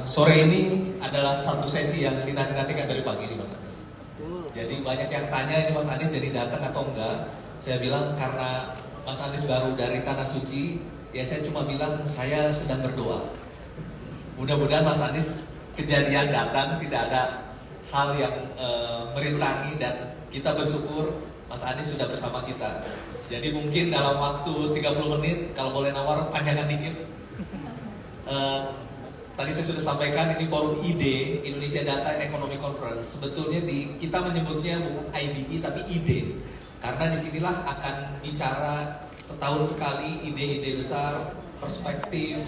Sore ini adalah satu sesi yang dinanti-nantikan dari pagi ini, Mas Anies. Jadi banyak yang tanya ini Mas Anies jadi datang atau enggak. Saya bilang karena Mas Anies baru dari Tanah Suci, ya saya cuma bilang saya sedang berdoa. Mudah-mudahan Mas Anies kejadian datang, tidak ada hal yang merintangi, dan kita bersyukur Mas Anies sudah bersama kita. Jadi mungkin dalam waktu 30 menit, kalau boleh nawar panjangan dikit. Tadi saya sudah sampaikan ini forum IDE, Indonesia Data and Economy Conference. Sebetulnya kita menyebutnya bukan IDE tapi IDE. Karena disinilah akan bicara setahun sekali ide-ide besar, perspektif,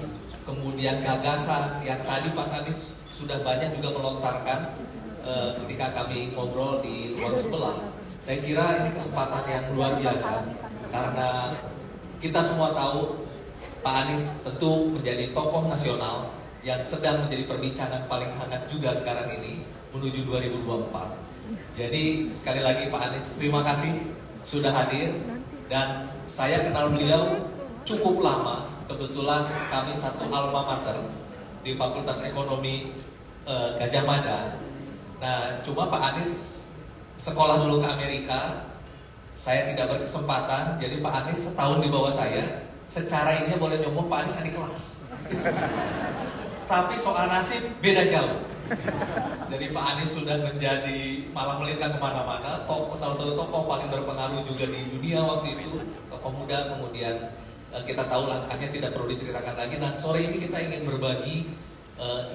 kemudian gagasan yang tadi Pak Anies sudah banyak juga melontarkan ketika kami ngobrol di ruang sebelah. Saya kira ini kesempatan yang luar biasa karena kita semua tahu Pak Anies tentu menjadi tokoh nasional yang sedang menjadi perbincangan paling hangat juga sekarang ini menuju 2024. Jadi sekali lagi Pak Anies, terima kasih sudah hadir, dan saya kenal beliau cukup lama. Kebetulan kami satu alma mater di Fakultas Ekonomi Gadjah Mada. Nah, cuma Pak Anies sekolah dulu ke Amerika, saya tidak berkesempatan. Jadi Pak Anies setahun di bawah saya. Secara ininya boleh nyombong Pak Anies adik kelas. Tapi soal nasib beda jauh. Jadi Pak Anies sudah menjadi malah melintang kemana-mana. Salah satu tokoh paling berpengaruh juga di dunia waktu itu, tokoh muda. Kemudian kita tahu langkahnya tidak perlu diceritakan lagi. Nah, sore ini kita ingin berbagi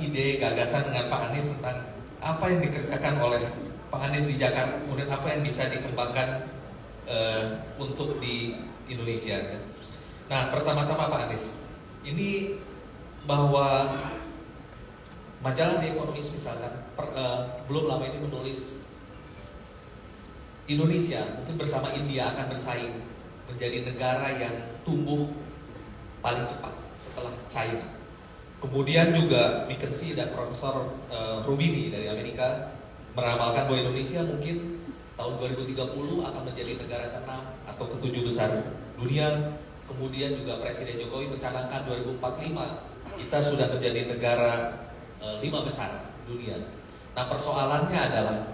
ide, gagasan dengan Pak Anies tentang apa yang dikerjakan oleh Pak Anies di Jakarta, kemudian apa yang bisa dikembangkan untuk di Indonesia. Nah, pertama-tama Pak Anies, ini bahwa majalah The Economist misalkan belum lama ini menulis Indonesia mungkin bersama India akan bersaing menjadi negara yang tumbuh paling cepat setelah China. Kemudian juga McKinsey dan Profesor Rubini dari Amerika meramalkan bahwa Indonesia mungkin tahun 2030 akan menjadi negara ke-6 atau ke-7 besar dunia. Kemudian juga Presiden Jokowi mencanangkan 2045 kita sudah menjadi negara 5 besar dunia. Nah, persoalannya adalah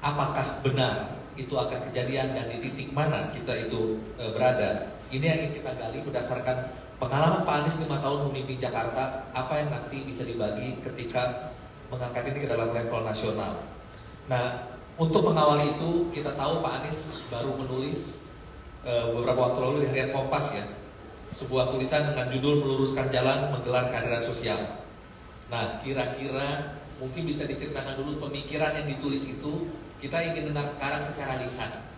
apakah benar itu akan kejadian dan di titik mana kita itu berada. Ini yang ingin kita gali berdasarkan pengalaman Pak Anies 5 tahun memimpin Jakarta, apa yang nanti bisa dibagi ketika mengangkat ini ke dalam level nasional. Nah, untuk mengawali itu kita tahu Pak Anies baru menulis beberapa waktu lalu di harian Kompas ya, sebuah tulisan dengan judul Meluruskan Jalan Menggelar Keadilan Sosial. Nah, kira-kira mungkin bisa diceritakan dulu pemikiran yang ditulis itu. Kita ingin dengar sekarang secara lisan.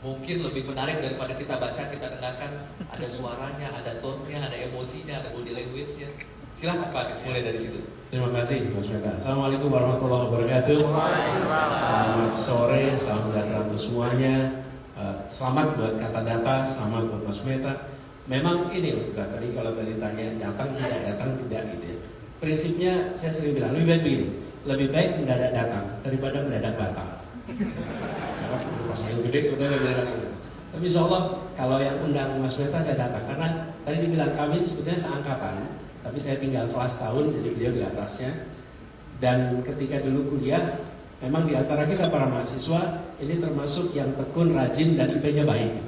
Mungkin lebih menarik daripada kita baca, kita dengarkan ada suaranya, ada tone-nya, ada emosinya, ada body language-nya. Silahkan Pak Anies, mulai dari situ. Terima kasih Mas Meta. Assalamualaikum warahmatullahi wabarakatuh. Selamat sore, salam sejahtera untuk semuanya. Selamat buat Kata Data, selamat buat Mas Meta. Memang ini Mas Meta, tadi kalau tadi tanya datang tidak gitu ya. Prinsipnya saya sering bilang lebih baik begini, lebih baik mendadak datang daripada mendadak batal. Pas yang gede kita nggak bisa datang. Tapi insya Allah kalau yang undang Mas Meta saya datang, karena tadi dibilang kami sebetulnya seangkatan, tapi saya tinggal kelas tahun jadi beliau di atasnya. Dan ketika dulu kuliah, memang di antara kita para mahasiswa ini termasuk yang tekun, rajin, dan IP-nya baik.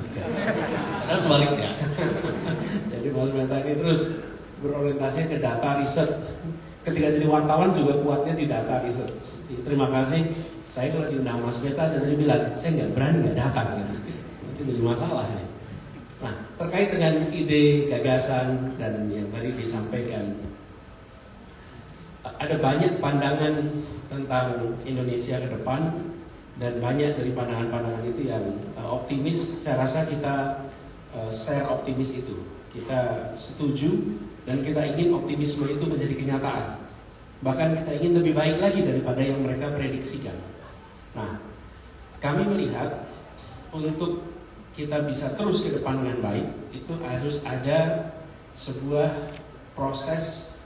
Padahal sebaliknya. Jadi Mas Meta ini terus berorientasi ke data riset. Ketika jadi wartawan juga kuatnya di data riset. Terima kasih. Saya kalau diundang Mas Meta, saya tadi bilang saya nggak berani nggak datang gitu. Itu jadi masalah ini. Nah, terkait dengan ide, gagasan dan yang tadi disampaikan, ada banyak pandangan tentang Indonesia ke depan dan banyak dari pandangan-pandangan itu yang optimis. Saya rasa kita share optimis itu. Kita setuju dan kita ingin optimisme itu menjadi kenyataan. Bahkan kita ingin lebih baik lagi daripada yang mereka prediksikan. Nah, kami melihat untuk kita bisa terus ke depan dengan baik, itu harus ada sebuah proses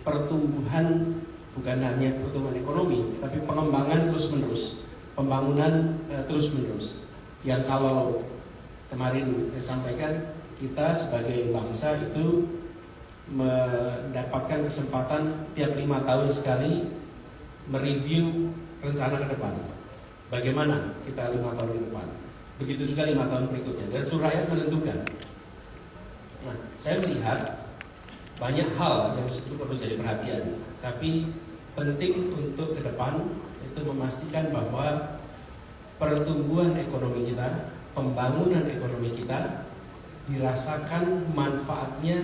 pertumbuhan, bukan hanya pertumbuhan ekonomi, tapi pengembangan terus-menerus, pembangunan terus-menerus. Yang kalau kemarin saya sampaikan, kita sebagai bangsa itu mendapatkan kesempatan tiap 5 tahun sekali mereview rencana ke depan. Bagaimana kita 5 tahun ke depan? Begitu juga 5 tahun berikutnya. Dan seluruh rakyat menentukan. Nah, saya melihat banyak hal yang itu perlu jadi perhatian. Tapi penting untuk ke depan itu memastikan bahwa pertumbuhan ekonomi kita, pembangunan ekonomi kita dirasakan manfaatnya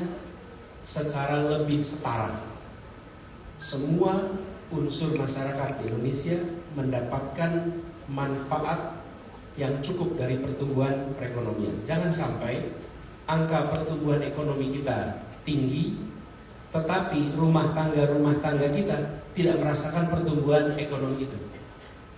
secara lebih setara. Semua unsur masyarakat di Indonesia mendapatkan manfaat yang cukup dari pertumbuhan perekonomian. Jangan sampai angka pertumbuhan ekonomi kita tinggi, tetapi rumah tangga kita tidak merasakan pertumbuhan ekonomi itu.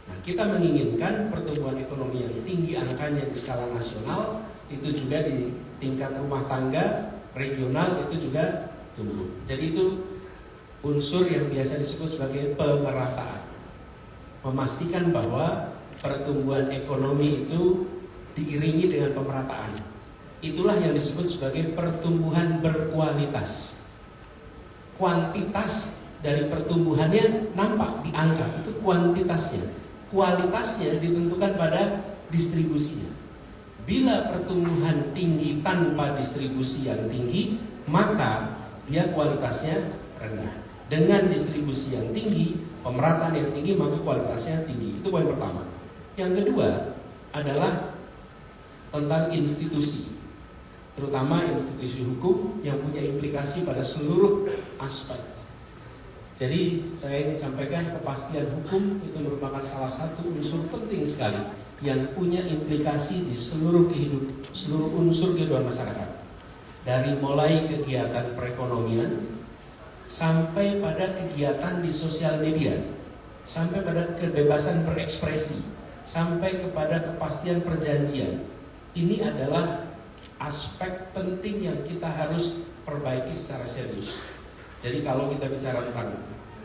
Nah, kita menginginkan pertumbuhan ekonomi yang tinggi angkanya di skala nasional, itu juga di tingkat rumah tangga regional itu juga tumbuh. Jadi itu unsur yang biasa disebut sebagai pemerataan. Memastikan bahwa pertumbuhan ekonomi itu diiringi dengan pemerataan. Itulah yang disebut sebagai pertumbuhan berkualitas. Kuantitas dari pertumbuhannya nampak di angka, itu kuantitasnya. Kualitasnya ditentukan pada distribusinya. Bila pertumbuhan tinggi tanpa distribusi yang tinggi, maka dia kualitasnya rendah. Dengan distribusi yang tinggi, pemerataan yang tinggi, maka kualitasnya tinggi. Itu poin pertama. Yang kedua adalah tentang institusi, terutama institusi hukum yang punya implikasi pada seluruh aspek. Jadi saya ingin sampaikan kepastian hukum itu merupakan salah satu unsur penting sekali yang punya implikasi di seluruh unsur kehidupan masyarakat. Dari mulai kegiatan perekonomian sampai pada kegiatan di sosial media, sampai pada kebebasan berekspresi, sampai kepada kepastian perjanjian. Ini adalah aspek penting yang kita harus perbaiki secara serius. Jadi kalau kita bicara tentang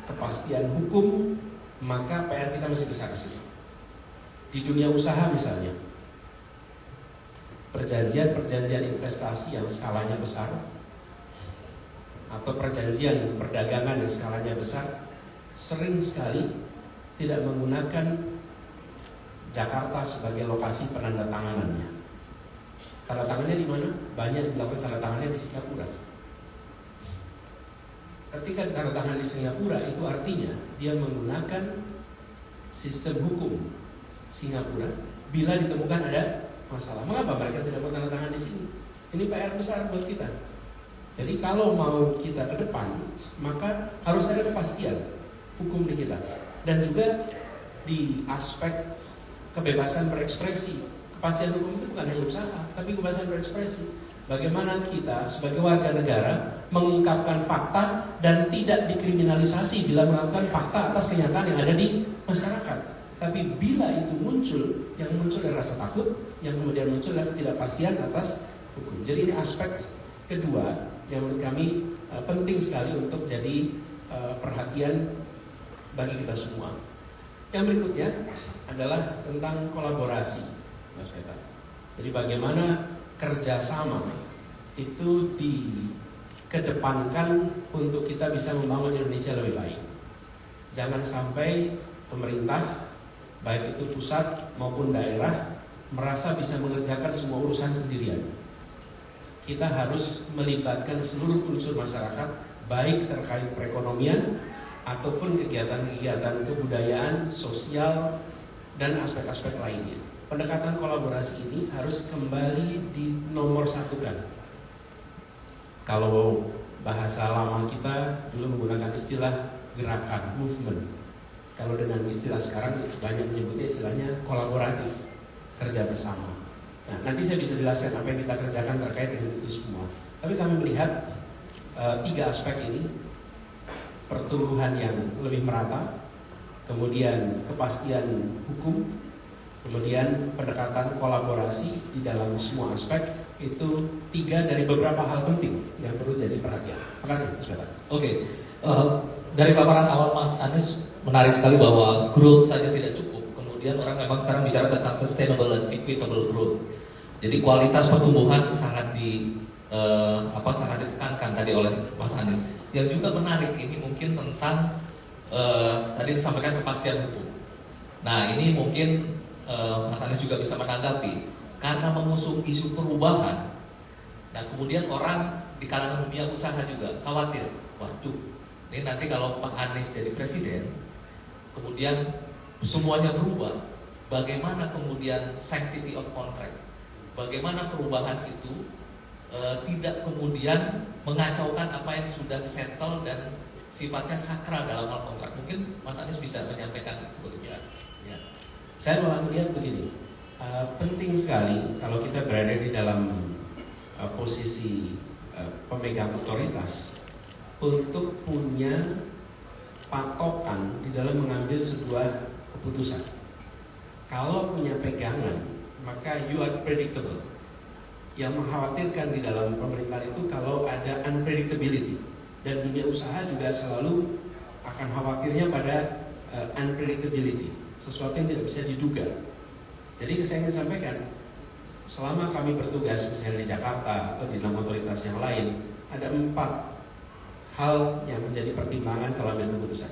kepastian hukum, maka PR kita masih besar di sini. Di dunia usaha misalnya, perjanjian investasi yang skalanya besar, atau perjanjian perdagangan yang skalanya besar, sering sekali tidak menggunakan Jakarta sebagai lokasi penandatanganannya. Tanda tangannya di mana? Banyak dilakukan tanda tangannya di Singapura. Ketika tanda tangan di Singapura, itu artinya dia menggunakan sistem hukum Singapura bila ditemukan ada masalah. Mengapa mereka tidak mau tanda tangan di sini? Ini PR besar buat kita. Jadi kalau mau kita ke depan, maka harus ada kepastian hukum di kita. Dan juga di aspek kebebasan berekspresi. Kepastian hukum itu bukan hanya usaha, tapi kebebasan berekspresi. Bagaimana kita sebagai warga negara mengungkapkan fakta dan tidak dikriminalisasi bila mengungkapkan fakta atas kenyataan yang ada di masyarakat. Tapi bila itu muncul, yang muncul adalah rasa takut, yang kemudian muncul adalah ketidakpastian atas hukum. Jadi ini aspek kedua yang menurut kami penting sekali untuk jadi perhatian bagi kita semua. Yang berikutnya adalah tentang kolaborasi, Mas Peta. Jadi bagaimana kerjasama itu dikedepankan untuk kita bisa membangun Indonesia lebih baik. Jangan sampai pemerintah, baik itu pusat maupun daerah, merasa bisa mengerjakan semua urusan sendirian. Kita harus melibatkan seluruh unsur masyarakat, baik terkait perekonomian ataupun kegiatan-kegiatan kebudayaan, sosial, dan aspek-aspek lainnya. Pendekatan kolaborasi ini harus kembali dinomorsatukan. Kalau bahasa lama kita dulu menggunakan istilah gerakan, movement. Kalau dengan istilah sekarang banyak menyebutnya istilahnya kolaboratif, kerja bersama. Nah, nanti saya bisa jelaskan apa yang kita kerjakan terkait dengan itu semua. Tapi kami melihat 3 aspek ini: pertumbuhan yang lebih merata, kemudian kepastian hukum, kemudian pendekatan kolaborasi di dalam semua aspek. Itu 3 dari beberapa hal penting yang perlu jadi perhatian. Terima kasih, Mas Beta. Oke, dari paparan awal Mas Anies menarik sekali bahwa growth saja tidak cukup. Kemudian orang memang sekarang bicara tentang sustainable and equitable growth. Jadi kualitas pertumbuhan sangat sangat ditekankan tadi oleh Mas Anies. Yang juga menarik ini mungkin tentang tadi disampaikan kepastian hukum. Nah ini mungkin Mas Anies juga bisa menanggapi karena mengusung isu perubahan. Nah kemudian orang di kalangan dunia usaha juga khawatir, waduh, ini nanti kalau Pak Anies jadi presiden, kemudian semuanya berubah. Bagaimana kemudian sanctity of contract? Bagaimana perubahan itu tidak kemudian mengacaukan apa yang sudah settle dan sifatnya sakral dalam hal kontrak. Mungkin Mas Anies bisa menyampaikan itu. Ya. Saya malah melihat begini, penting sekali kalau kita berada di dalam posisi pemegang otoritas untuk punya patokan di dalam mengambil sebuah keputusan. Kalau punya pegangan, maka you are predictable. Yang mengkhawatirkan di dalam pemerintahan itu kalau ada unpredictability, dan dunia usaha juga selalu akan khawatirnya pada unpredictability, sesuatu yang tidak bisa diduga. Jadi saya ingin sampaikan, selama kami bertugas misalnya di Jakarta atau di dalam otoritas yang lain, ada 4 hal yang menjadi pertimbangan kalau ambil keputusan.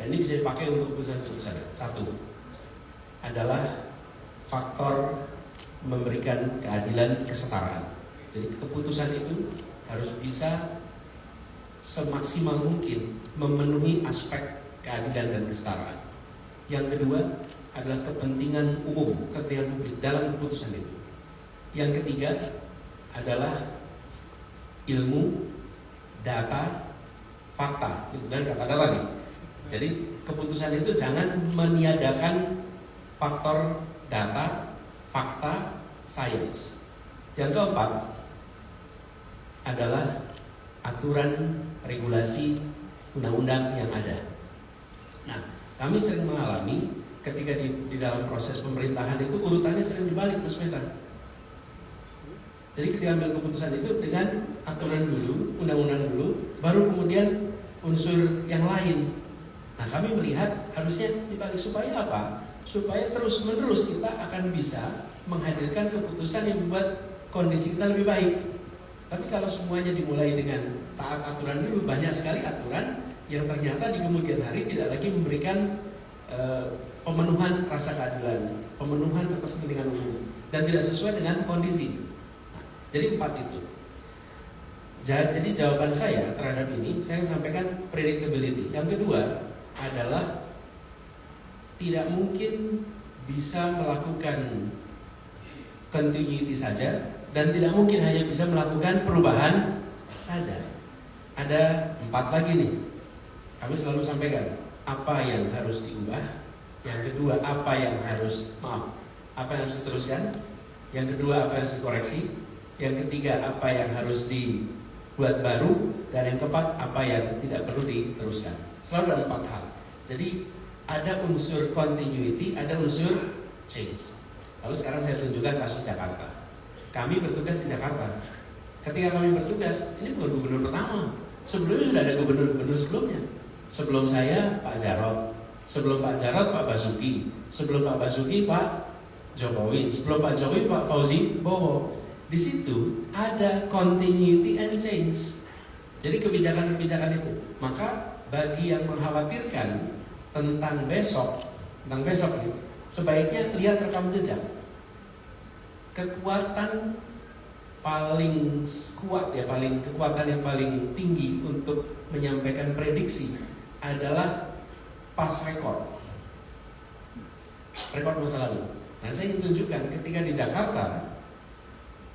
Dan ini bisa dipakai untuk keputusan-keputusan. 1 adalah faktor memberikan keadilan, kesetaraan. Jadi keputusan itu harus bisa semaksimal mungkin memenuhi aspek keadilan dan kesetaraan. Yang kedua adalah kepentingan umum, kepentingan publik dalam keputusan itu. Yang ketiga adalah ilmu, data, fakta. Itu bukan kata-kata nih. Jadi keputusan itu jangan meniadakan faktor data, fakta, sains. Yang keempat adalah aturan, regulasi, undang-undang yang ada. Nah, kami sering mengalami ketika di dalam proses pemerintahan itu urutannya sering dibalik, Mas Meta. Jadi ketika ambil keputusan itu dengan aturan dulu, undang-undang dulu, baru kemudian unsur yang lain. Nah, kami melihat harusnya dibalik supaya apa? Supaya terus-menerus kita akan bisa menghadirkan keputusan yang membuat kondisi kita lebih baik. Tapi kalau semuanya dimulai dengan taat aturan dulu, banyak sekali aturan yang ternyata di kemudian hari tidak lagi memberikan pemenuhan rasa keadilan, pemenuhan atas kepentingan umum, dan tidak sesuai dengan kondisi. Jadi 4 itu. Jadi jawaban saya terhadap ini, saya sampaikan predictability. Yang kedua adalah tidak mungkin bisa melakukan continuity saja, dan tidak mungkin hanya bisa melakukan perubahan saja. Ada 4 lagi nih. Kami selalu sampaikan apa yang harus diubah. Yang kedua apa yang harus diteruskan. Yang kedua apa yang harus dikoreksi. Yang ketiga apa yang harus dibuat baru. Dan yang keempat apa yang tidak perlu diteruskan. Selalu ada 4 hal. Jadi ada unsur continuity, ada unsur change. Lalu sekarang saya tunjukkan kasus Jakarta. Kami bertugas di Jakarta. Ketika kami bertugas, ini bukan gubernur pertama. Sebelumnya sudah ada gubernur-gubernur sebelumnya. Sebelum saya Pak Jarot, sebelum Pak Jarot Pak Basuki, sebelum Pak Basuki Pak Jokowi, sebelum Pak Jokowi Pak Fauzi Bowo. Di situ ada continuity and change. Jadi kebijakan-kebijakan itu. Maka bagi yang mengkhawatirkan tentang besok ini, sebaiknya lihat rekam jejak. Kekuatan paling kuat kekuatan yang paling tinggi untuk menyampaikan prediksi adalah past record masa lalu. Nah, saya ingin tunjukkan ketika di Jakarta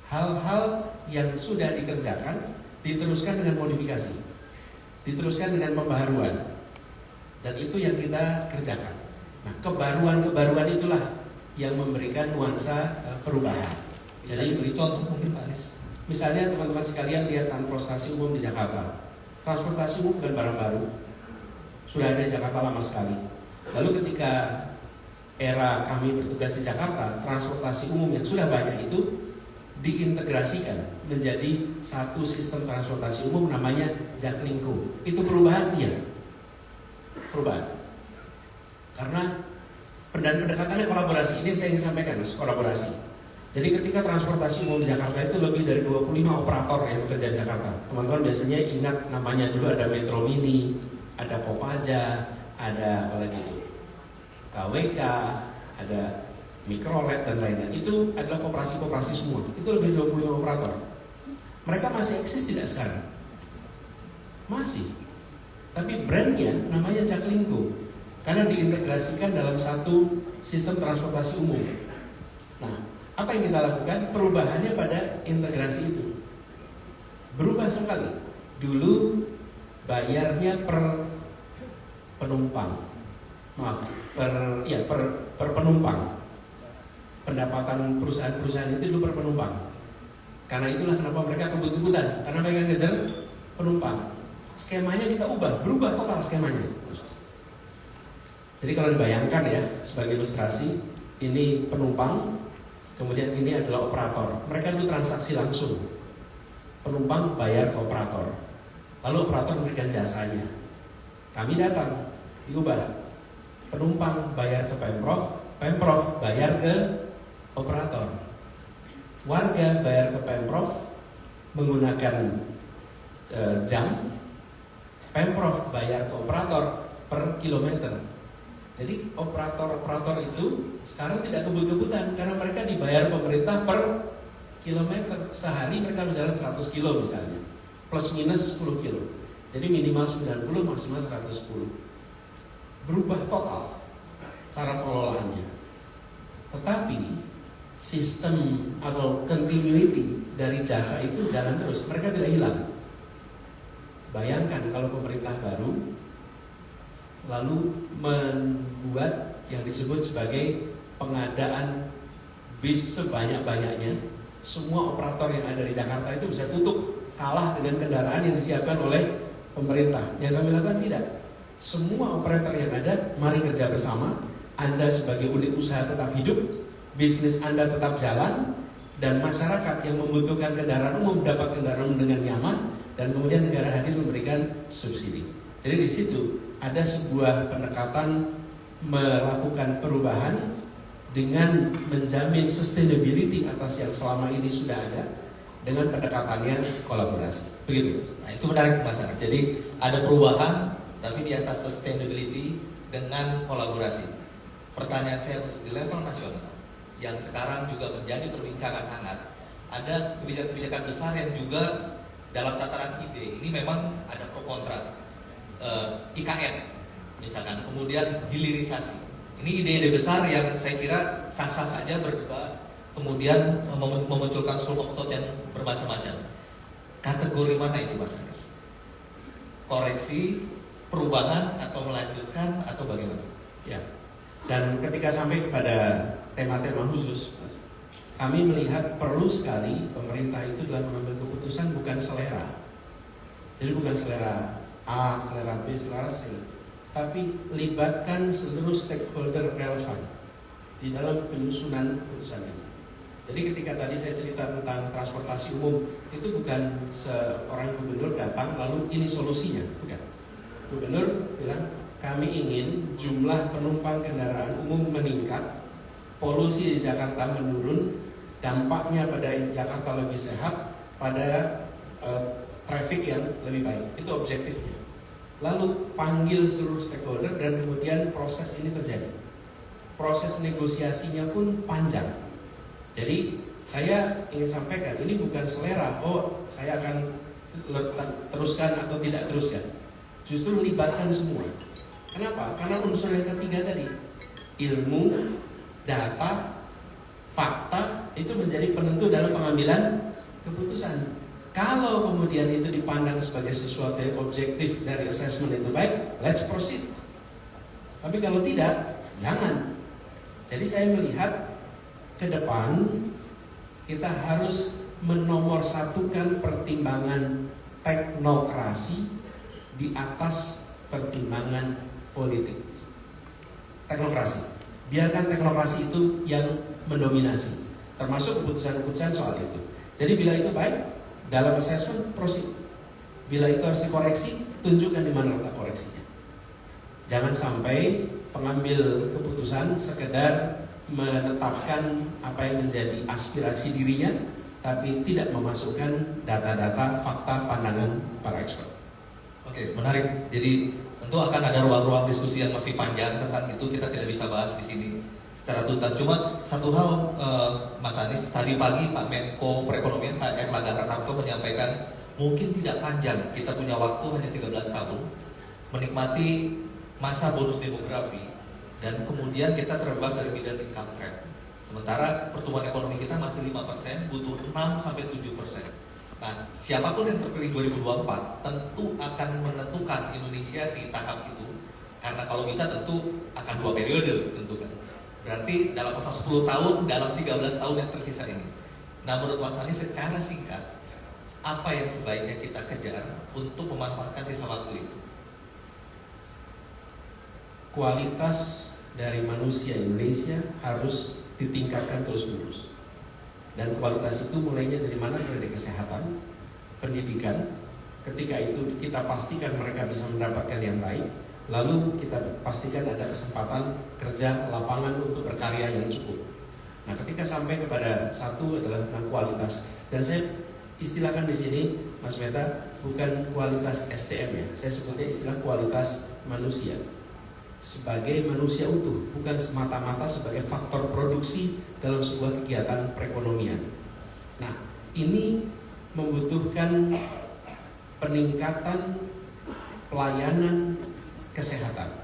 hal-hal yang sudah dikerjakan diteruskan dengan modifikasi, diteruskan dengan pembaharuan, dan itu yang kita kerjakan. Nah, kebaruan-kebaruan itulah yang memberikan nuansa perubahan. Jadi beri contoh mungkin Pak Anies. Misalnya teman-teman sekalian lihat transportasi umum di Jakarta. Transportasi umum bukan barang baru, sudah ada di Jakarta lama sekali. Lalu ketika era kami bertugas di Jakarta, transportasi umum yang sudah banyak itu diintegrasikan menjadi satu sistem transportasi umum namanya Jaklingko. Itu perubahan? Iya, perubahan. Karena pendekatannya kolaborasi. Ini yang saya ingin sampaikan, Mas, kolaborasi. Jadi ketika transportasi umum di Jakarta itu lebih dari 25 operator yang bekerja di Jakarta. Teman-teman biasanya ingat namanya dulu ada Metro Mini, ada Kopaja, ada apa lagi itu? KWK, ada Mikrolet dan lainnya. Itu adalah koperasi-koperasi semua. Itu lebih dari 25 operator. Mereka masih eksis tidak sekarang? Masih. Tapi brandnya namanya Jaklingko. Karena diintegrasikan dalam satu sistem transportasi umum. Nah, apa yang kita lakukan? Perubahannya pada integrasi itu berubah sekali. Dulu bayarnya per penumpang, per penumpang. Pendapatan perusahaan-perusahaan itu dulu per penumpang. Karena itulah kenapa mereka kebut-kebutan, karena mereka ngejar penumpang. Skemanya kita berubah total skemanya. Jadi kalau dibayangkan ya, sebagai ilustrasi, ini penumpang, kemudian ini adalah operator. Mereka dulu transaksi langsung. Penumpang bayar ke operator. Lalu operator memberikan jasanya. Kami datang, diubah. Penumpang bayar ke Pemprov, Pemprov bayar ke operator. Warga bayar ke Pemprov menggunakan jam. Pemprov bayar ke operator per kilometer. Jadi operator-operator itu sekarang tidak kebut-kebutan karena mereka dibayar pemerintah per kilometer. Sehari mereka berjalan 100 kilo misalnya, plus minus 10 kilo. Jadi minimal 90, maksimal 110. Berubah total cara pengelolaannya. Tetapi sistem atau continuity dari jasa itu jalan terus, mereka tidak hilang. Bayangkan kalau pemerintah baru lalu membuat yang disebut sebagai pengadaan bis sebanyak-banyaknya, semua operator yang ada di Jakarta itu bisa tutup, kalah dengan kendaraan yang disiapkan oleh pemerintah. Yang kami lakukan tidak. Semua operator yang ada, mari kerja bersama. Anda sebagai unit usaha tetap hidup, bisnis Anda tetap jalan, dan masyarakat yang membutuhkan kendaraan umum dapat kendaraan umum dengan nyaman, dan kemudian negara hadir memberikan subsidi. Jadi di situ ada sebuah pendekatan melakukan perubahan dengan menjamin sustainability atas yang selama ini sudah ada dengan pendekatannya kolaborasi. Begitu. Nah, itu menarik Mas Agus. Jadi ada perubahan tapi di atas sustainability dengan kolaborasi. Pertanyaan saya untuk di level nasional yang sekarang juga menjadi perbincangan hangat, ada kebijakan-kebijakan besar yang juga dalam tataran ide. Ini memang ada pro kontra. IKN misalkan, kemudian hilirisasi. Ini ide-ide besar yang saya kira sah-sah saja berdebat, kemudian memunculkan school of thought yang bermacam-macam. Kategori mana itu Mas Agus? Koreksi, perubahan, atau melanjutkan, atau bagaimana? Ya. Dan ketika sampai kepada tema-tema khusus, kami melihat perlu sekali pemerintah itu dalam mengambil keputusan bukan selera. Jadi bukan selera A, selera B, selera C, tapi libatkan seluruh stakeholder relevan di dalam penyusunan keputusan ini. Jadi ketika tadi saya cerita tentang transportasi umum, itu bukan seorang gubernur datang lalu ini solusinya, bukan. Gubernur bilang kami ingin jumlah penumpang kendaraan umum meningkat, polusi di Jakarta menurun, dampaknya pada Jakarta lebih sehat, pada traffic yang lebih baik. Itu objektifnya. Lalu panggil seluruh stakeholder dan kemudian proses ini terjadi. Proses negosiasinya pun panjang. Jadi saya ingin sampaikan ini bukan selera, oh saya akan teruskan atau tidak teruskan. Justru libatkan semua. Kenapa? Karena unsur yang ketiga tadi, ilmu, data, fakta itu menjadi penentu dalam pengambilan keputusan. Kalau kemudian itu dipandang sebagai sesuatu yang objektif dari assessment itu baik, let's proceed. Tapi kalau tidak, jangan. Jadi saya melihat ke depan kita harus menomorsatukan pertimbangan teknokrasi di atas pertimbangan politik. Teknokrasi. Biarkan teknokrasi itu yang mendominasi, termasuk keputusan-keputusan soal itu. Jadi bila itu baik, dalam assessment proceed. Bila itu harus dikoreksi, tunjukkan di mana letak koreksinya. Jangan sampai pengambil keputusan sekedar menetapkan apa yang menjadi aspirasi dirinya, tapi tidak memasukkan data-data, fakta, pandangan para expert. Oke, menarik. Jadi tentu akan ada ruang-ruang diskusi yang masih panjang tentang itu, kita tidak bisa bahas di sini secara tuntas. Cuma satu hal, Mas Anies, tadi pagi Pak Menko Perekonomian Pak Erlangga Hartarto menyampaikan mungkin tidak panjang, kita punya waktu hanya 13 tahun menikmati masa bonus demografi dan kemudian kita terbebas dari middle income trap. Sementara pertumbuhan ekonomi kita masih 5%, butuh 6-7%. Nah, siapapun yang terpilih 2024 tentu akan menentukan Indonesia di tahap itu. Karena kalau bisa tentu akan 2 periode tentu kan. Berarti dalam masa 10 tahun, dalam 13 tahun yang tersisa ini. Nah, menurut Mas Anies secara singkat, apa yang sebaiknya kita kejar untuk memanfaatkan sisa waktu itu? Kualitas dari manusia Indonesia harus ditingkatkan terus-menerus. Dan kualitas itu mulainya dari mana? Dari kesehatan, pendidikan. Ketika itu kita pastikan mereka bisa mendapatkan yang baik, lalu kita pastikan ada kesempatan kerja lapangan untuk berkarya yang cukup. Nah, ketika sampai kepada satu adalah tentang kualitas, dan saya istilahkan di sini, Mas Meta, bukan kualitas SDM ya, saya sebutnya istilah kualitas manusia. Sebagai manusia utuh, bukan semata-mata sebagai faktor produksi dalam sebuah kegiatan perekonomian. Nah, ini membutuhkan peningkatan pelayanan kesehatan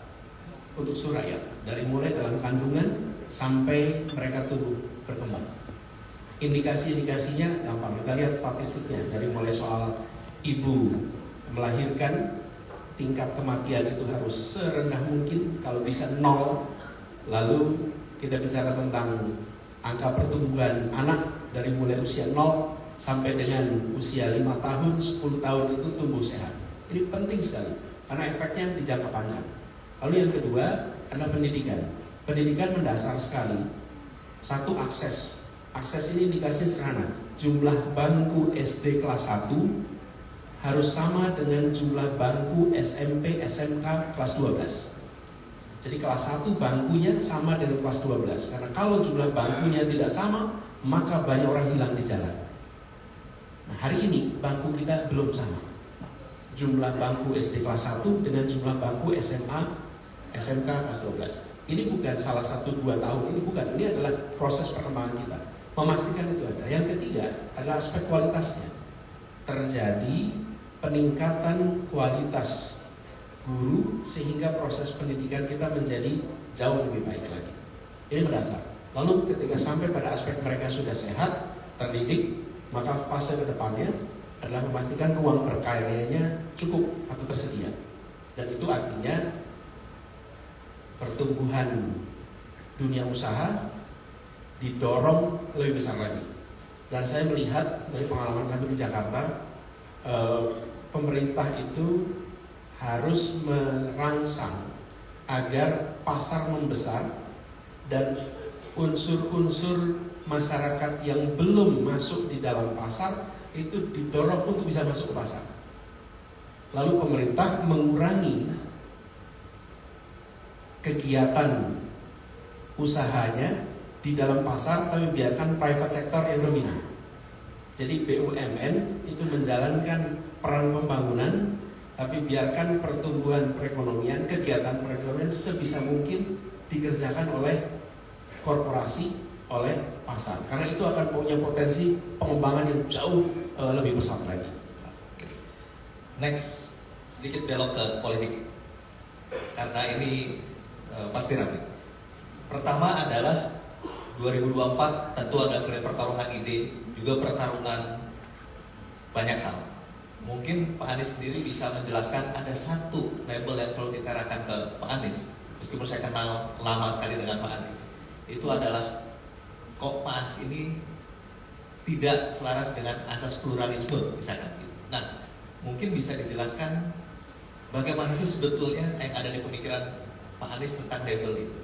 untuk seluruh rakyat, dari mulai dalam kandungan sampai mereka tumbuh berkembang. Indikasi-indikasinya gampang, kita lihat statistiknya, dari mulai soal ibu melahirkan, tingkat kematian itu harus serendah mungkin, kalau bisa 0. Lalu kita bicara tentang angka pertumbuhan anak dari mulai usia 0 sampai dengan usia 5 tahun, 10 tahun itu tumbuh sehat. Ini penting sekali karena efeknya di jangka panjang. Lalu yang kedua adalah pendidikan. Pendidikan mendasar sekali. Satu, akses. Akses ini indikasinya sederhana. Jumlah bangku SD kelas 1 harus sama dengan jumlah bangku SMP, SMK kelas 12. Jadi kelas 1 bangkunya sama dengan kelas 12. Karena kalau jumlah bangkunya tidak sama, maka banyak orang hilang di jalan. Nah, hari ini bangku kita belum sama. Jumlah bangku SD kelas 1 dengan jumlah bangku SMA, SMK kelas 12. Ini bukan salah 1-2 tahun, ini bukan. Ini adalah proses perkembangan kita. Memastikan itu ada. Yang ketiga adalah aspek kualitasnya. Terjadi peningkatan kualitas guru sehingga proses pendidikan kita menjadi jauh lebih baik lagi. Ini mendasar. Lalu ketika sampai pada aspek mereka sudah sehat, terdidik, maka fase kedepannya adalah memastikan ruang berkaryanya cukup atau tersedia. Dan itu artinya pertumbuhan dunia usaha didorong lebih besar lagi. Dan saya melihat dari pengalaman kami di Jakarta, pemerintah itu harus merangsang agar pasar membesar dan unsur-unsur masyarakat yang belum masuk di dalam pasar itu didorong untuk bisa masuk ke pasar. Lalu pemerintah mengurangi kegiatan usahanya di dalam pasar, tapi biarkan private sector yang dominan. Jadi BUMN itu menjalankan peran pembangunan, tapi biarkan pertumbuhan perekonomian, kegiatan perekonomian sebisa mungkin dikerjakan oleh korporasi, oleh pasar. Karena itu akan punya potensi pengembangan yang jauh lebih besar lagi. Next, sedikit belok ke politik. Karena ini pasti ramai. Pertama adalah 2024 tentu ada selain pertarungan ide, juga pertarungan banyak hal. Mungkin Pak Anies sendiri bisa menjelaskan ada satu label yang selalu diterakan ke Pak Anies, meskipun saya kenal lama sekali dengan Pak Anies. Itu adalah kok Pak Anies ini tidak selaras dengan asas pluralisme misalkan gitu. Nah, mungkin bisa dijelaskan bagaimana sih sebetulnya yang ada di pemikiran Pak Anies tentang label itu.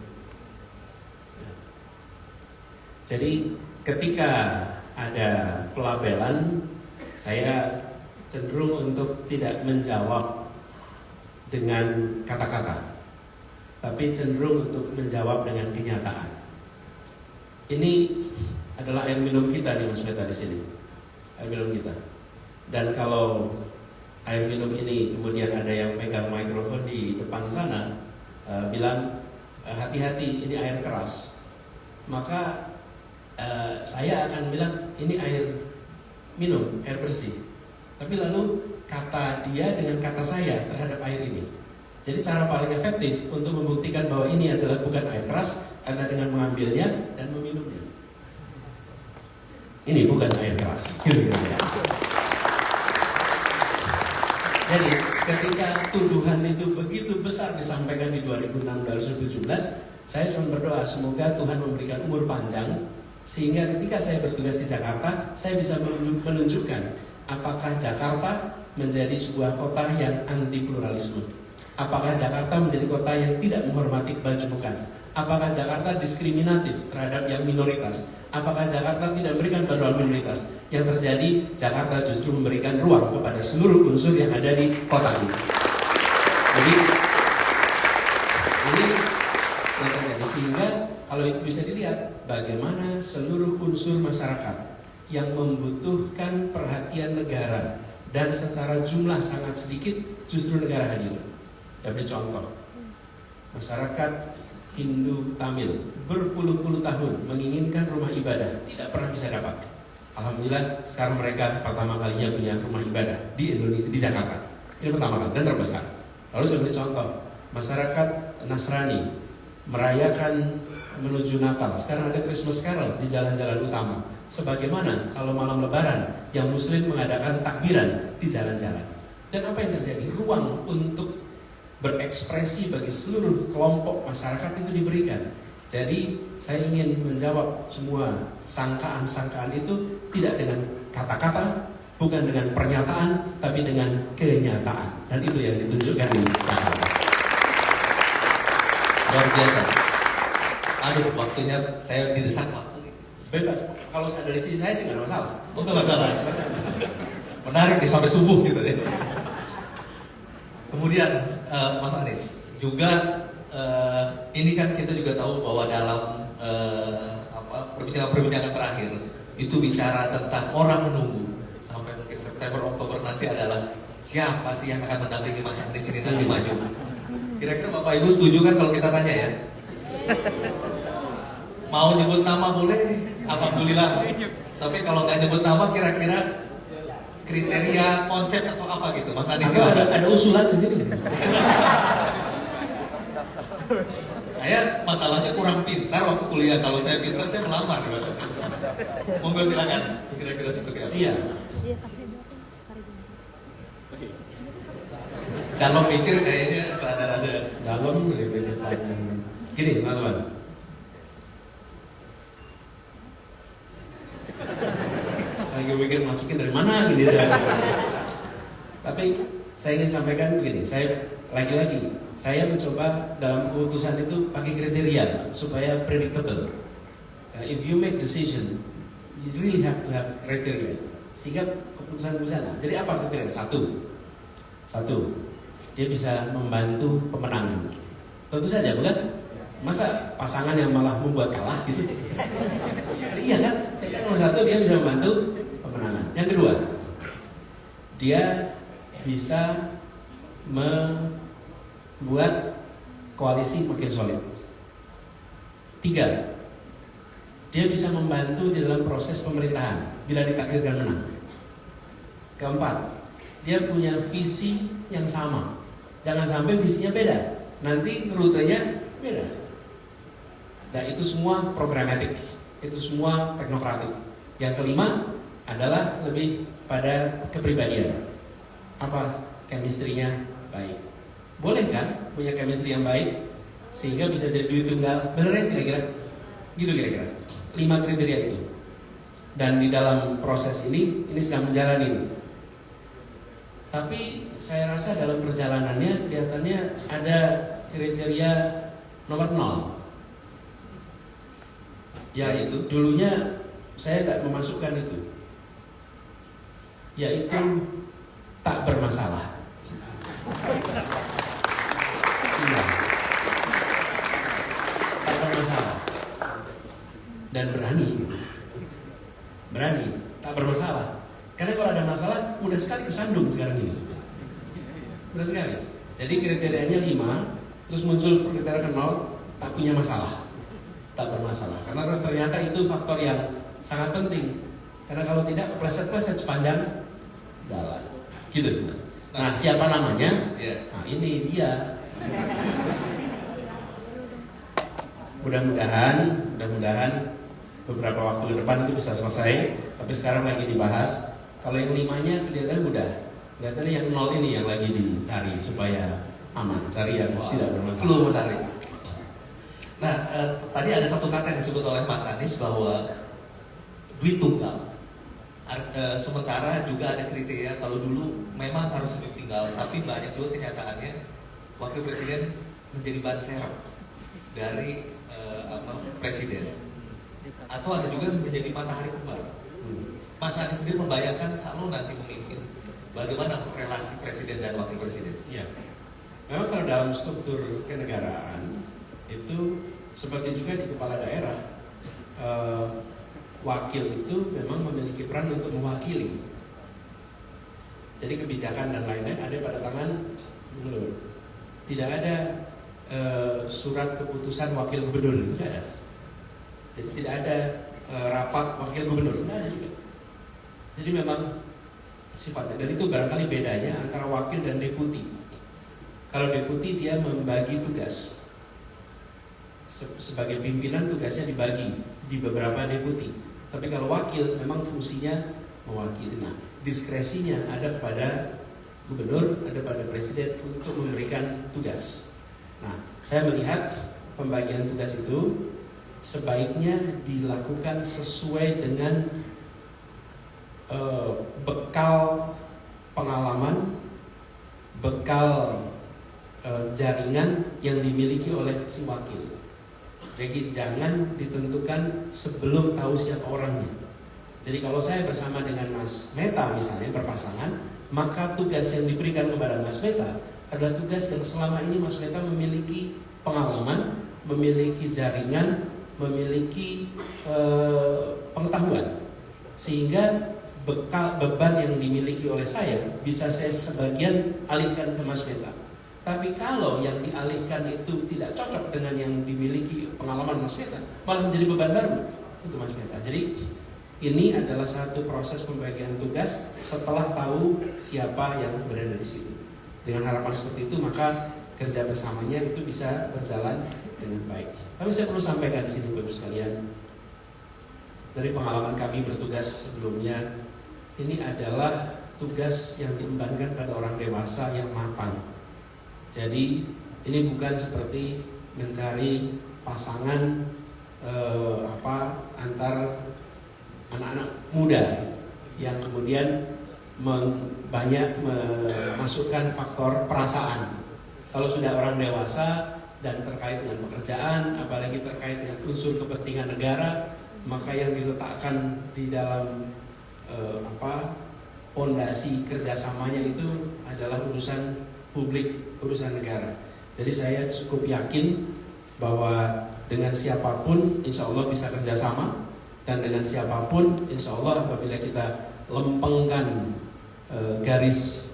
Jadi ketika ada pelabelan, saya cenderung untuk tidak menjawab dengan kata-kata, tapi cenderung untuk menjawab dengan kenyataan. Ini adalah air minum kita nih Mas Beta di sini. Air minum kita. Dan kalau air minum ini kemudian ada yang pegang mikrofon di depan sana bilang hati-hati ini air keras, maka saya akan bilang ini air minum, air bersih. Tapi lalu kata dia dengan kata saya terhadap air ini. Jadi cara paling efektif untuk membuktikan bahwa ini adalah bukan air keras adalah dengan mengambilnya dan meminumnya. Ini bukan air keras. Jadi ketika tuduhan itu begitu besar disampaikan di 2016-2017, saya cuma berdoa semoga Tuhan memberikan umur panjang sehingga ketika saya bertugas di Jakarta, saya bisa menunjukkan apakah Jakarta menjadi sebuah kota yang anti pluralisme. Apakah Jakarta menjadi kota yang tidak menghormati kebajukan? Apakah Jakarta diskriminatif terhadap yang minoritas? Apakah Jakarta tidak memberikan bantuan minoritas? Yang terjadi, Jakarta justru memberikan ruang kepada seluruh unsur yang ada di kota ini. Jadi ini yang terjadi, sehingga kalau itu bisa dilihat bagaimana seluruh unsur masyarakat yang membutuhkan perhatian negara dan secara jumlah sangat sedikit justru negara hadir. Saya beri contoh, masyarakat Hindu Tamil berpuluh-puluh tahun menginginkan rumah ibadah, tidak pernah bisa dapat. Alhamdulillah sekarang mereka pertama kalinya punya rumah ibadah di Indonesia, di Jakarta. Ini pertama kali dan terbesar. Lalu saya beri contoh, masyarakat Nasrani merayakan menuju Natal. Sekarang ada Christmas Carol di jalan-jalan utama. Sebagaimana kalau malam Lebaran yang Muslim mengadakan takbiran di jalan-jalan. Dan apa yang terjadi? Ruang untuk berekspresi bagi seluruh kelompok masyarakat itu diberikan. Jadi saya ingin menjawab semua sangkaan-sangkaan itu tidak dengan kata-kata, bukan dengan pernyataan, tapi dengan kenyataan. Dan itu yang ditunjukkan di Jakarta. Luar biasa. Aduh, waktunya saya didesak waktu. Bebas. Kalau dari sisi saya sih nggak ada masalah. Oh, nggak masalah. Menarik nih sampai subuh gitu deh. Kemudian Mas Anies juga ini kan kita juga tahu bahwa dalam perbincangan terakhir itu bicara tentang orang menunggu sampai mungkin September Oktober nanti adalah siapa sih yang akan mendampingi Mas Anies ini nanti maju. Kira-kira Bapak Ibu setuju kan kalau kita tanya ya? Mau nyebut nama boleh, alhamdulillah. Tapi kalau nggak nyebut nama kira-kira kriteria konsep atau apa gitu, Mas Anies? Ada usulan di sini. Saya masalahnya kurang pintar waktu kuliah. Kalau saya pintar, saya melamar di Mas Anies. Monggo silakan. Kira-kira seperti apa? Iya. Kalau mikir kayaknya rada-rada Dalam lebih gini, teman-teman. Saya mikir masukin dari mana gini saya. Tapi saya ingin sampaikan begini, saya lagi-lagi saya mencoba dalam keputusan itu pakai kriteria supaya predictable. If you make decision, you really have to have kriteria sehingga keputusan. Jadi apa kriteria? Satu, dia bisa membantu pemenangan. Tentu saja, bukan? Masa pasangan yang malah membuat kalah gitu? Iya kan? Nomor satu, dia bisa membantu pemenangan. Yang kedua, dia bisa membuat koalisi makin solid. Tiga, dia bisa membantu di dalam proses pemerintahan bila ditakdirkan menang. Keempat, dia punya visi yang sama. Jangan sampai visinya beda, nanti rutenya beda. Nah itu semua programatik, itu semua teknokratik. Yang kelima adalah lebih pada kepribadian. Apa? Chemistry-nya baik. Boleh kan punya chemistry yang baik sehingga bisa jadi duit tunggal? Bener ya kira-kira? Gitu kira-kira. 5 kriteria itu. Dan di dalam proses ini sedang menjalani ini. Tapi saya rasa dalam perjalanannya kelihatannya ada kriteria nomor 0. Ya itu dulunya saya tidak memasukkan itu, yaitu tak bermasalah. Iya, tak bermasalah. dan berani, tak bermasalah. Karena kalau ada masalah mudah sekali kesandung sekarang ini, mudah sekali. Jadi kriterianya 5, terus muncul kriteria ke 0, tak punya masalah, tak bermasalah. Karena ternyata itu faktor yang sangat penting. Karena kalau tidak kepleset-pleset sepanjang jalan, gitu Mas. Nah, siapa namanya? Nah, ini dia. Mudah-mudahan beberapa waktu ke depan itu bisa selesai. Tapi sekarang lagi dibahas. Kalau yang 5-nya kelihatan mudah. Kelihatannya yang 0 ini yang lagi dicari supaya aman, cari yang tidak bermasalah. Clue menarik. Nah, tadi ada satu kata yang disebut oleh Mas Anies bahwa duit tunggal. Sementara juga ada kriteria kalau dulu memang harus duit tunggal, tapi banyak juga kenyataannya wakil presiden menjadi ban serep dari presiden, atau ada juga yang menjadi matahari kembar. Mas Anies sendiri membayangkan kalau nanti memimpin, bagaimana relasi presiden dan wakil presiden? Ya, memang kalau dalam struktur kenegaraan itu seperti juga di kepala daerah, wakil itu memang memiliki peran untuk mewakili. Jadi kebijakan dan lain-lain ada pada tangan gubernur. Tidak ada surat keputusan wakil gubernur, tidak ada. Jadi tidak ada rapat wakil gubernur, tidak ada juga. Jadi memang sifatnya, dan itu barangkali bedanya antara wakil dan deputi. Kalau deputi dia membagi tugas. Sebagai pimpinan tugasnya dibagi di beberapa deputi. Tapi kalau wakil memang fungsinya mewakili. Nah, diskresinya ada kepada gubernur, ada pada presiden untuk memberikan tugas. Nah, saya melihat pembagian tugas itu sebaiknya dilakukan sesuai dengan bekal pengalaman, bekal jaringan yang dimiliki oleh si wakil. Jadi jangan ditentukan sebelum tahu siapa orangnya. Jadi kalau saya bersama dengan Mas Meta misalnya berpasangan, maka tugas yang diberikan kepada Mas Meta adalah tugas yang selama ini Mas Meta memiliki pengalaman, memiliki jaringan, memiliki pengetahuan, sehingga beban yang dimiliki oleh saya bisa saya sebagian alihkan ke Mas Meta. Tapi kalau yang dialihkan itu tidak cocok dengan yang dimiliki pengalaman Mas Meta, malah menjadi beban baru untuk Mas Meta. Jadi ini adalah satu proses pembagian tugas setelah tahu siapa yang berada di situ. Dengan harapan seperti itu maka kerja bersamanya itu bisa berjalan dengan baik. Tapi saya perlu sampaikan di sini Bapak sekalian, dari pengalaman kami bertugas sebelumnya, ini adalah tugas yang diembankan pada orang dewasa yang matang. Jadi ini bukan seperti mencari pasangan antar anak-anak muda gitu, yang kemudian banyak memasukkan faktor perasaan. Kalau sudah orang dewasa dan terkait dengan pekerjaan, apalagi terkait dengan unsur kepentingan negara, maka yang diletakkan di dalam pondasi kerjasamanya itu adalah urusan publik, urusan negara. Jadi saya cukup yakin bahwa dengan siapapun insya Allah bisa kerjasama, dan dengan siapapun insya Allah apabila kita lempengkan garis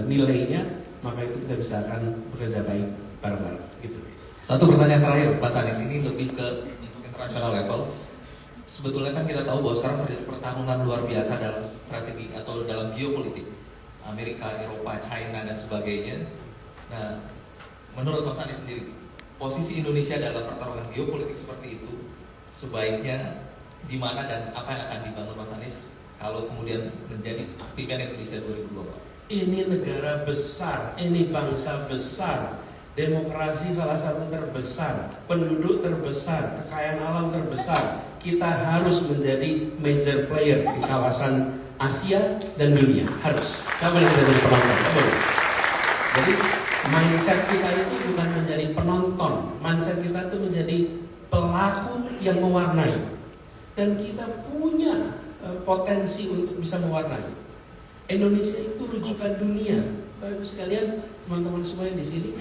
nilainya, maka itu kita bisa akan bekerja baik bareng-bareng gitu. Satu pertanyaan terakhir Mas Anies, ini lebih ke untuk international level. Sebetulnya kan kita tahu bahwa sekarang terjadi pertarungan luar biasa dalam strategi atau dalam geopolitik Amerika, Eropa, China dan sebagainya. Nah, menurut Mas Anies sendiri, posisi Indonesia dalam pertarungan geopolitik seperti itu sebaiknya di mana dan apa yang akan dibangun Mas Anies kalau kemudian menjadi pimpinan Indonesia 2024? Ini negara besar, ini bangsa besar, demokrasi salah satu terbesar, penduduk terbesar, kekayaan alam terbesar. Kita harus menjadi major player di kawasan Asia dan dunia, harus. Tidak boleh kita jadi penonton, tidak boleh. Jadi mindset kita itu bukan menjadi penonton, mindset kita itu menjadi pelaku yang mewarnai. Dan kita punya potensi untuk bisa mewarnai. Indonesia itu rujukan dunia. Bapak Ibu sekalian, teman-teman semua yang di sini,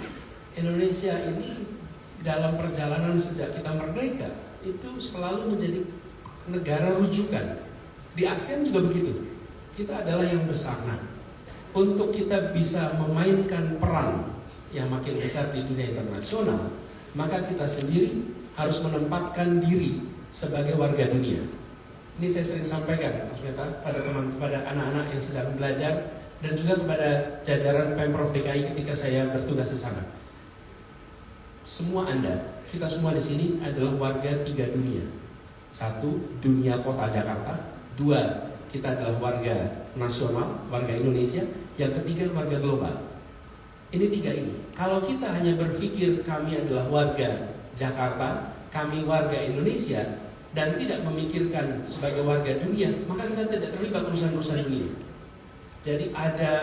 Indonesia ini dalam perjalanan sejak kita merdeka itu selalu menjadi negara rujukan. Di ASEAN juga begitu. Kita adalah yang besar. Nah, untuk kita bisa memainkan peran yang makin besar di dunia internasional, maka kita sendiri harus menempatkan diri sebagai warga dunia. Ini saya sering sampaikan, Mas Meta, pada anak-anak yang sedang belajar dan juga kepada jajaran Pemprov DKI ketika saya bertugas di sana. Semua Anda, kita semua di sini adalah warga 3 dunia. 1, dunia kota Jakarta. 2, kita adalah warga nasional, warga Indonesia. Yang ketiga, warga global. Ini 3 ini. Kalau kita hanya berpikir kami adalah warga Jakarta, kami warga Indonesia, dan tidak memikirkan sebagai warga dunia, maka kita tidak terlibat urusan-urusan dunia. Jadi ada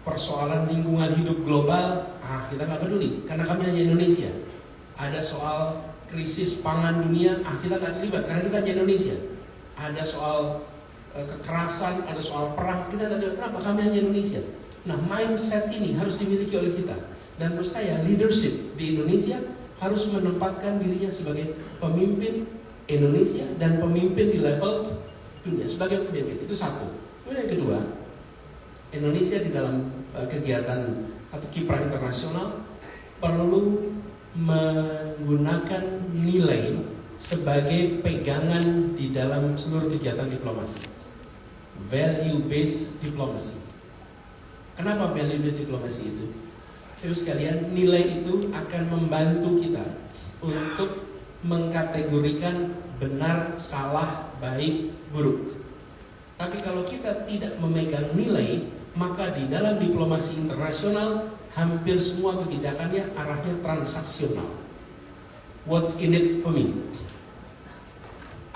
persoalan lingkungan hidup global, kita nggak peduli, karena kami hanya Indonesia. Ada soal krisis pangan dunia, kita nggak terlibat, karena kita hanya Indonesia. Ada soal kekerasan, ada soal perang, kita tidak terlibat, kenapa? Kami hanya Indonesia. Nah, mindset ini harus dimiliki oleh kita. Dan menurut saya, leadership di Indonesia harus menempatkan dirinya sebagai pemimpin Indonesia dan pemimpin di level dunia, sebagai pemimpin. Itu satu. Kemudian yang kedua, Indonesia di dalam kegiatan atau kiprah internasional perlu menggunakan nilai sebagai pegangan di dalam seluruh kegiatan diplomasi. Value based diplomacy. Kenapa value based diplomacy itu? Terus sekalian, nilai itu akan membantu kita untuk mengkategorikan benar, salah, baik, buruk. Tapi kalau kita tidak memegang nilai, maka di dalam diplomasi internasional hampir semua kebijakannya arahnya transaksional. What's in it for me?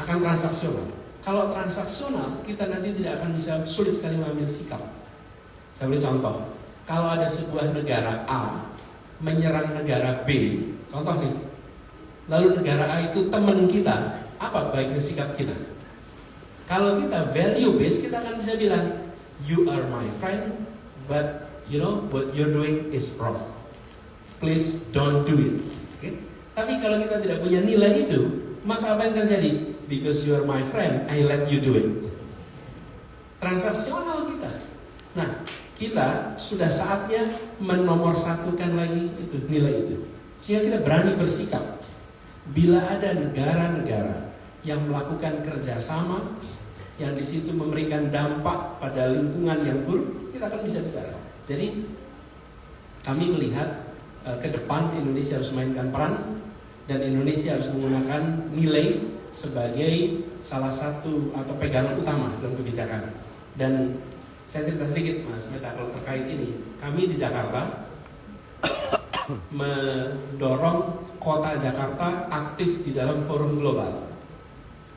Akan transaksional. Kalau transaksional, kita nanti tidak akan bisa, sulit sekali mengambil sikap. Saya beri contoh. Kalau ada sebuah negara A menyerang negara B, contoh nih, lalu negara A itu teman kita, apa baiknya sikap kita? Kalau kita value based, kita akan bisa bilang, you are my friend, but you know what you're doing is wrong. Please don't do it. Okay? Tapi kalau kita tidak punya nilai itu, maka apa yang terjadi? Because you are my friend, I let you do it. Transaksional kita. Nah, kita sudah saatnya menomorsatukan lagi itu nilai itu, sehingga kita berani bersikap. Bila ada negara-negara yang melakukan kerjasama yang di situ memberikan dampak pada lingkungan yang buruk, kita akan bisa bicara. Jadi kami melihat ke depan Indonesia harus mainkan peran dan Indonesia harus menggunakan nilai sebagai salah satu atau pegangan utama dalam kebijakan. Dan saya cerita sedikit, Mas Meta, kalau terkait ini. Kami di Jakarta mendorong kota Jakarta aktif di dalam forum global.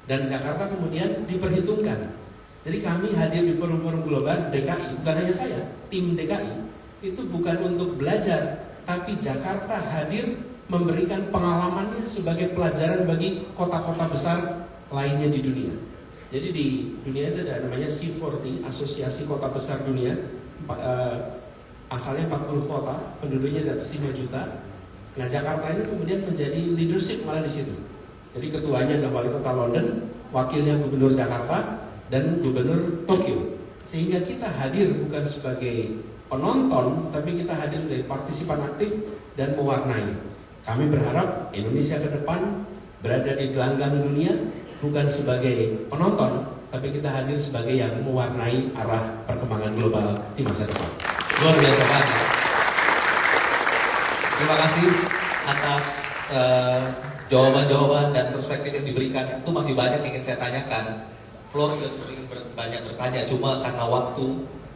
Dan Jakarta kemudian diperhitungkan. Jadi kami hadir di forum-forum global DKI, bukan hanya saya, tim DKI. Itu bukan untuk belajar, tapi Jakarta hadir memberikan pengalamannya sebagai pelajaran bagi kota-kota besar lainnya di dunia. Jadi di dunia itu ada namanya C40, Asosiasi Kota Besar Dunia. Asalnya 40 kota, penduduknya di atas 5 juta. Nah, Jakarta ini kemudian menjadi leadership malah di situ. Jadi ketuanya adalah wali kota London, wakilnya gubernur Jakarta, dan gubernur Tokyo. Sehingga kita hadir bukan sebagai penonton, tapi kita hadir sebagai partisipan aktif dan mewarnai. Kami berharap Indonesia ke depan berada di gelanggang dunia, bukan sebagai penonton, tapi kita hadir sebagai yang mewarnai arah perkembangan global di masa depan. Luar biasa banget. Terima kasih atas jawaban-jawaban dan perspektif yang diberikan. Itu masih banyak yang ingin saya tanyakan. Floor juga ingin banyak bertanya, cuma karena waktu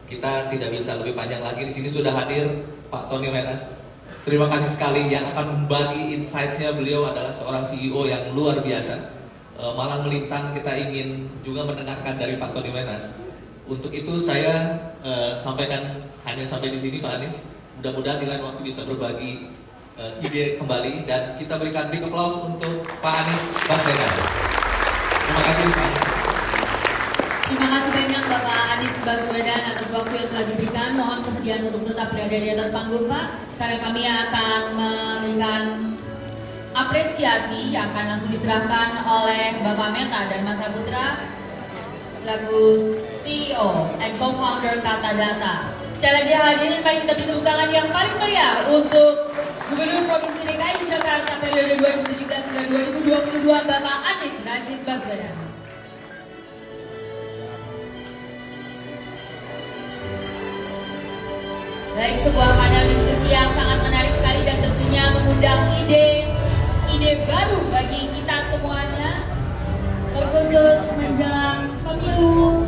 kita tidak bisa lebih panjang lagi. Di sini sudah hadir Pak Tony Menas. Terima kasih sekali. Yang akan membagi insight-nya, beliau adalah seorang CEO yang luar biasa. Malang melintang, kita ingin juga mendengarkan dari Pak Tony Menas. Untuk itu saya sampaikan hanya sampai di sini, Pak Anies. Mudah-mudahan di lain waktu bisa berbagi ide kembali, dan kita berikan big applause untuk Pak Anies Baswedan. Terima kasih, Pak Anies. Terima kasih banyak Bapak Anies Baswedan atas waktu yang telah diberikan. Mohon kesediaan untuk tetap berada di atas panggung, Pak, karena kami akan memberikan apresiasi yang akan langsung diserahkan oleh Bapak Meta dan Mas Saputra selaku CEO and co-founder Kata Data. Sekali lagi hadirin, mari kita beri tepuk tangan yang paling meriah untuk Gubernur Provinsi DKI Jakarta periode 2017 hingga 2022 Bapak Anies Rashid Baswedan. Baik, sebuah panel diskusi yang sangat menarik sekali dan tentunya mengundang ide baru bagi kita semuanya, terkhusus menjelang pemilu